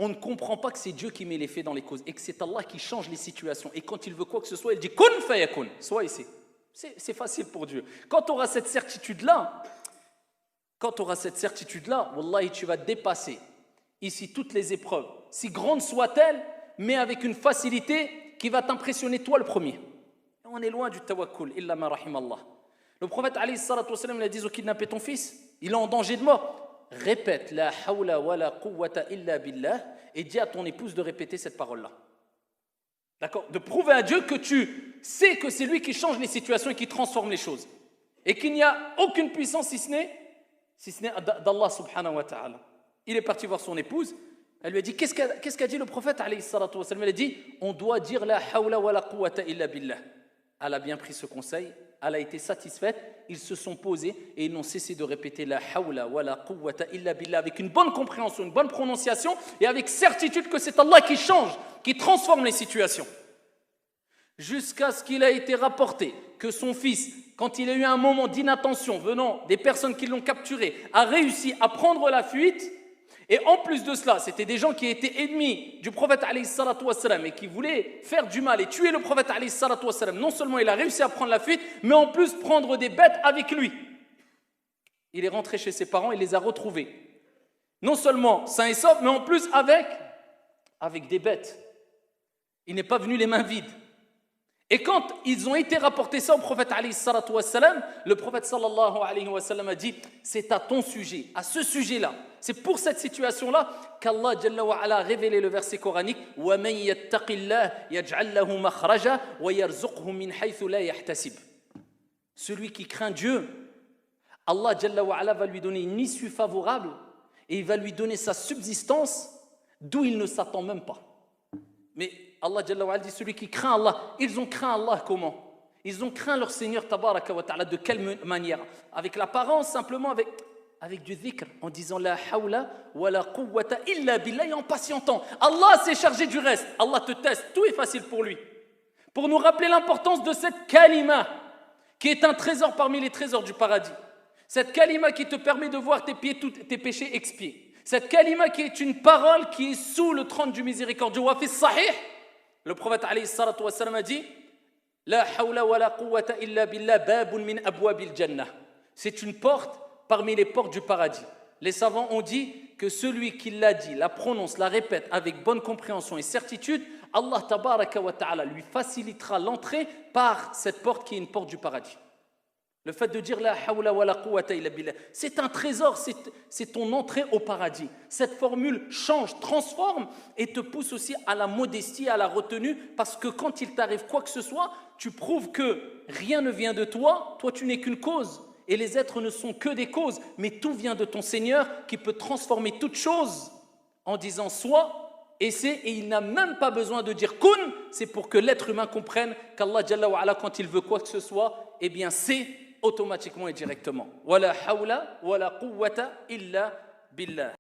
on ne comprend pas que c'est Dieu qui met les faits dans les causes et que c'est Allah qui change les situations. Et quand il veut quoi que ce soit, il dit « Kun fayakun » soit ici. C'est facile pour Dieu. Quand tu auras cette certitude-là, wallahi, tu vas dépasser ici toutes les épreuves, si grandes soient-elles, mais avec une facilité qui va t'impressionner toi le premier. On est loin du tawakkul, illa ma rahim Allah. Le prophète alayhi salatu wassalam, il a dit au kidnappé ton fils, il est en danger de mort. Répète la hawla wa la quwwata illa billah et dis à ton épouse de répéter cette parole-là. D'accord? De prouver à Dieu que tu sais que c'est lui qui change les situations et qui transforme les choses. Et qu'il n'y a aucune puissance si ce n'est d'Allah subhanahu wa ta'ala. Il est parti voir son épouse. Elle lui a dit, qu'est-ce qu'a dit le prophète alayhi salatu wa sallam? Elle a dit, on doit dire la hawla wa la quwwata illa billah. Elle a bien pris ce conseil, elle a été satisfaite, ils se sont posés et ils n'ont cessé de répéter la hawla wa la quwwata illa billah avec une bonne compréhension, une bonne prononciation et avec certitude que c'est Allah qui change, qui transforme les situations. Jusqu'à ce qu'il a été rapporté que son fils, quand il a eu un moment d'inattention venant des personnes qui l'ont capturé, a réussi à prendre la fuite. Et en plus de cela, c'était des gens qui étaient ennemis du prophète alayhi salatu wassalam et qui voulaient faire du mal et tuer le prophète alayhi salatu wassalam. Non seulement il a réussi à prendre la fuite, mais en plus prendre des bêtes avec lui. Il est rentré chez ses parents, il les a retrouvés. Non seulement sains et saufs, mais en plus avec des bêtes. Il n'est pas venu les mains vides. Et quand ils ont été rapportés ça au prophète alayhi salatu wassalam, le prophète sallallahu alayhi wa sallam a dit, c'est à ton sujet, à ce sujet-là. C'est pour cette situation-là qu'Allah Jalla wa Ala a révélé le verset coranique وَمَنْ يَتَّقِ اللَّهِ يَجْعَلْ لَهُ مَخْرَجًا وَيَرْزُقْهُ مِنْ حَيْثُ لَا يَحْتَسِبُ. Celui qui craint Dieu, Allah Jalla wa Ala va lui donner une issue favorable et il va lui donner sa subsistance d'où il ne s'attend même pas. Mais Allah Jalla wa Ala dit celui qui craint Allah, ils ont craint Allah comment? Ils ont craint leur Seigneur Tabaraka wa Ta'ala de quelle manière? Avec l'apparence, simplement avec du dhikr, en disant la hawla wa la quwwata illa billah et en patientant. Allah s'est chargé du reste. Allah te teste, tout est facile pour lui. Pour nous rappeler l'importance de cette kalima, qui est un trésor parmi les trésors du paradis. Cette kalima qui te permet de voir tes péchés expiés. Cette kalima qui est une parole qui est sous le trône du miséricordieux. Wa fi sahih, le prophète alayhi salatu wassalam a dit la hawla wa la quwwata illa billah babun min abwabil jannah. C'est une porte parmi les portes du paradis. Les savants ont dit que celui qui l'a dit, la prononce, la répète avec bonne compréhension et certitude, Allah tabaraka wa ta'ala lui facilitera l'entrée par cette porte qui est une porte du paradis. Le fait de dire la hawla wa la quwwata illa billah, c'est un trésor, c'est ton entrée au paradis. Cette formule change, transforme et te pousse aussi à la modestie, à la retenue, parce que quand il t'arrive quoi que ce soit, tu prouves que rien ne vient de toi, toi tu n'es qu'une cause. Et les êtres ne sont que des causes, mais tout vient de ton Seigneur qui peut transformer toute chose en disant soit et c'est, et il n'a même pas besoin de dire kun, c'est pour que l'être humain comprenne qu'Allah Jalla wa Ala, quand il veut quoi que ce soit, eh bien c'est automatiquement et directement. Wala hawla wala quwwata illa billah.